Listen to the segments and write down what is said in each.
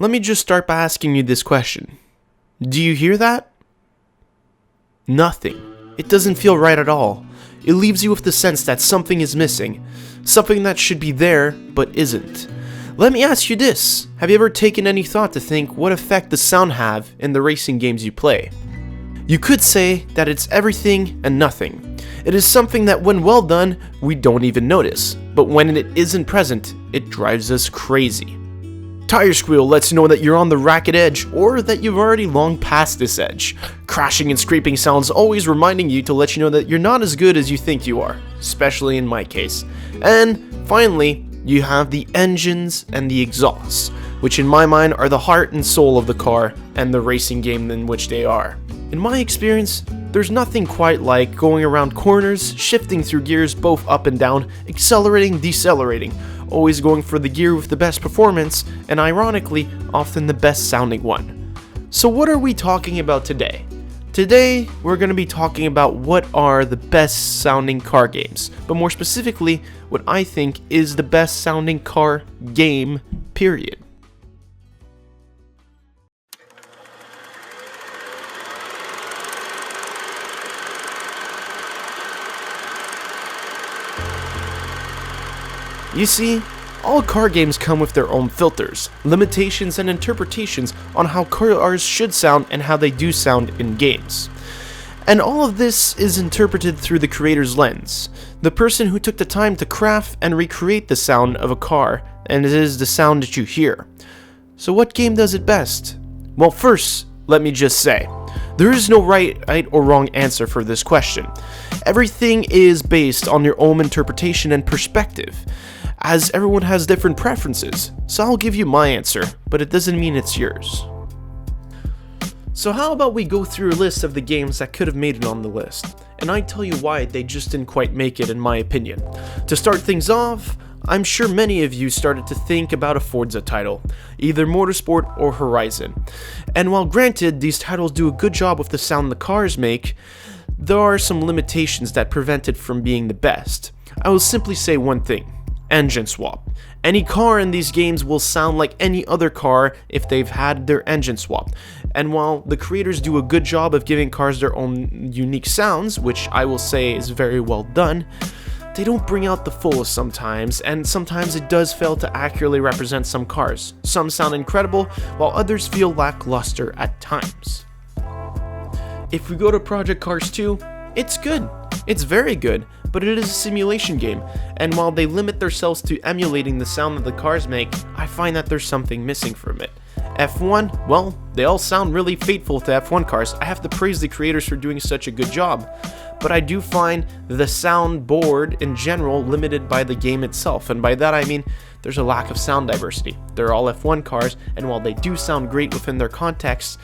Let me just start by asking you this question. Do you hear that? Nothing. It doesn't feel right at all. It leaves you with the sense that something is missing. Something that should be there, but isn't. Let me ask you this. Have you ever taken any thought to think what effect does sound have in the racing games you play? You could say that it's everything and nothing. It is something that when well done, we don't even notice. But when it isn't present, it drives us crazy. Tire squeal lets you know that you're on the racket edge or that you've already long passed this edge. Crashing and scraping sounds always reminding you to let you know that you're not as good as you think you are, especially in my case. And finally, you have the engines and the exhausts, which in my mind are the heart and soul of the car and the racing game in which they are. In my experience, there's nothing quite like going around corners, shifting through gears both up and down, accelerating, decelerating, always going for the gear with the best performance, and ironically, often the best sounding one. So what are we talking about today? Today, we're going to be talking about what are the best sounding car games, but more specifically, what I think is the best sounding car game, period. You see, all car games come with their own filters, limitations, and interpretations on how cars should sound and how they do sound in games. And all of this is interpreted through the creator's lens, the person who took the time to craft and recreate the sound of a car, and it is the sound that you hear. So what game does it best? Well, first, let me just say, there is no right or wrong answer for this question. Everything is based on your own interpretation and perspective, as everyone has different preferences, so I'll give you my answer, but it doesn't mean it's yours. So how about we go through a list of the games that could have made it on the list, and I tell you why they just didn't quite make it in my opinion. To start things off, I'm sure many of you started to think about a Forza title, either Motorsport or Horizon. And while granted these titles do a good job with the sound the cars make, there are some limitations that prevent it from being the best. I will simply say one thing. Engine swap. Any car in these games will sound like any other car if they've had their engine swapped. And while the creators do a good job of giving cars their own unique sounds, which I will say is very well done, they don't bring out the fullest sometimes, and sometimes it does fail to accurately represent some cars. Some sound incredible, while others feel lackluster at times. If we go to Project Cars 2, it's good. It's very good, but it is a simulation game, and while they limit themselves to emulating the sound that the cars make, I find that there's something missing from it. F1, well, they all sound really faithful to F1 cars. I have to praise the creators for doing such a good job, but I do find the soundboard in general limited by the game itself, and by that I mean there's a lack of sound diversity. They're all F1 cars, and while they do sound great within their context,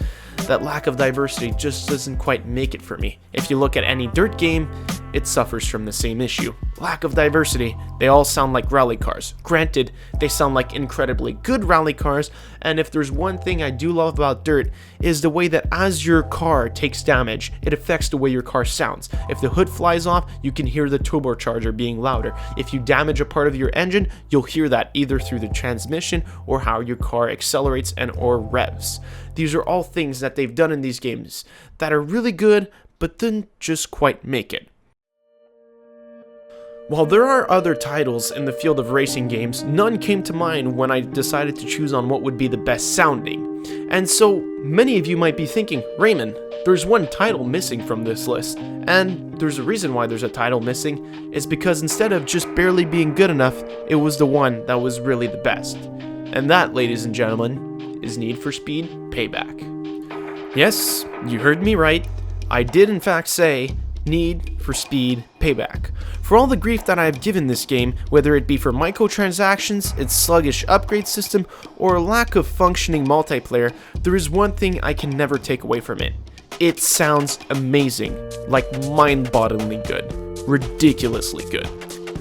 that lack of diversity just doesn't quite make it for me. If you look at any dirt game, it suffers from the same issue. Lack of diversity. They all sound like rally cars. Granted, they sound like incredibly good rally cars, and if there's one thing I do love about dirt, is the way that as your car takes damage, it affects the way your car sounds. If the hood flies off, you can hear the turbocharger being louder. If you damage a part of your engine, you'll hear that either through the transmission or how your car accelerates and or revs. These are all things that they've done in these games that are really good, but didn't just quite make it. While there are other titles in the field of racing games, none came to mind when I decided to choose on what would be the best sounding. And so, many of you might be thinking, Raymond, there's one title missing from this list. And there's a reason why there's a title missing, is because instead of just barely being good enough, it was the one that was really the best. And that, ladies and gentlemen, is Need for Speed Payback. Yes, you heard me right. I did in fact say Need for Speed Payback. For all the grief that I have given this game, whether it be for microtransactions, its sluggish upgrade system, or a lack of functioning multiplayer, there is one thing I can never take away from it. It sounds amazing, like mind-bogglingly good, ridiculously good.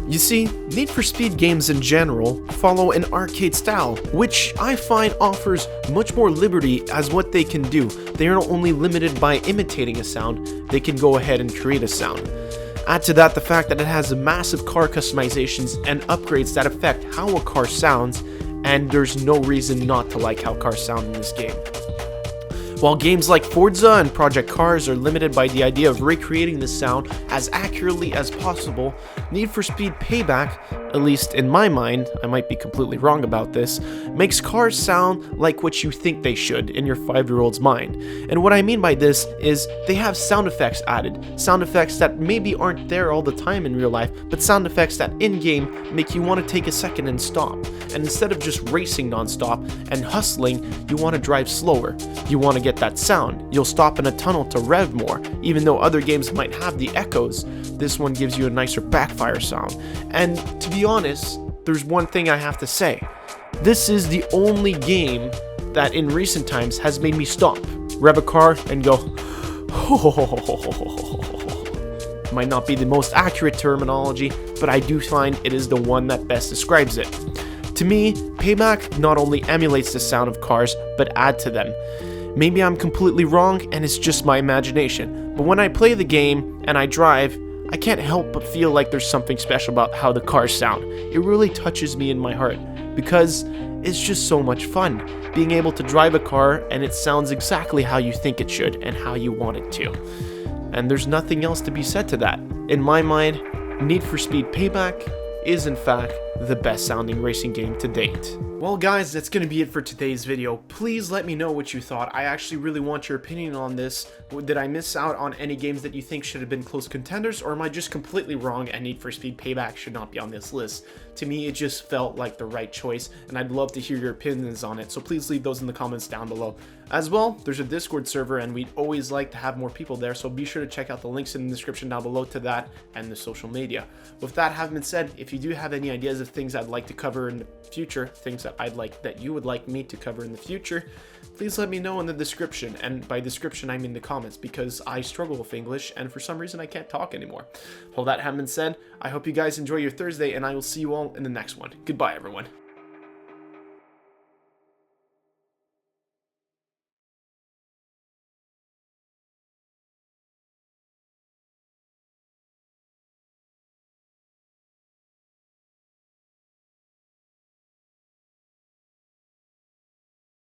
You see, Need for Speed games in general follow an arcade style, which I find offers much more liberty as what they can do. They are not only limited by imitating a sound, they can go ahead and create a sound. Add to that the fact that it has massive car customizations and upgrades that affect how a car sounds, and there's no reason not to like how cars sound in this game. While games like Forza and Project Cars are limited by the idea of recreating the sound as accurately as possible, Need for Speed Payback, at least in my mind, I might be completely wrong about this, makes cars sound like what you think they should in your 5-year-old's mind. And what I mean by this is they have sound effects added, sound effects that maybe aren't there all the time in real life, but sound effects that in-game make you want to take a second and stop. And instead of just racing non-stop and hustling, you want to drive slower. You want to get that sound. You'll stop in a tunnel to rev more. Even though other games might have the echoes, this one gives you a nicer backfire sound. And to be honest, there's one thing I have to say. This is the only game that in recent times has made me stop, rev a car, and go, might not be the most accurate terminology, but I do find it is the one that best describes it. To me, Payback not only emulates the sound of cars, but add to them. Maybe I'm completely wrong and it's just my imagination, but when I play the game and I drive, I can't help but feel like there's something special about how the cars sound. It really touches me in my heart, because it's just so much fun, being able to drive a car and it sounds exactly how you think it should and how you want it to. And there's nothing else to be said to that. In my mind, Need for Speed Payback is in fact the best sounding racing game to date. Well guys, that's gonna be it for today's video. Please let me know what you thought. I actually really want your opinion on this. Did I miss out on any games that you think should have been close contenders, or am I just completely wrong and Need for Speed Payback should not be on this list? To me, it just felt like the right choice, and I'd love to hear your opinions on it, so please leave those in the comments down below. As well, there's a Discord server, and we'd always like to have more people there, so be sure to check out the links in the description down below to that and the social media. With that having been said, if you do have any ideas of things I'd like to cover in the future, things that you would like me to cover in the future, please let me know in the description, and by description I mean the comments, because I struggle with English and for some reason I can't talk anymore. All that having been said, I hope you guys enjoy your Thursday, and I will see you all in the next one. Goodbye everyone.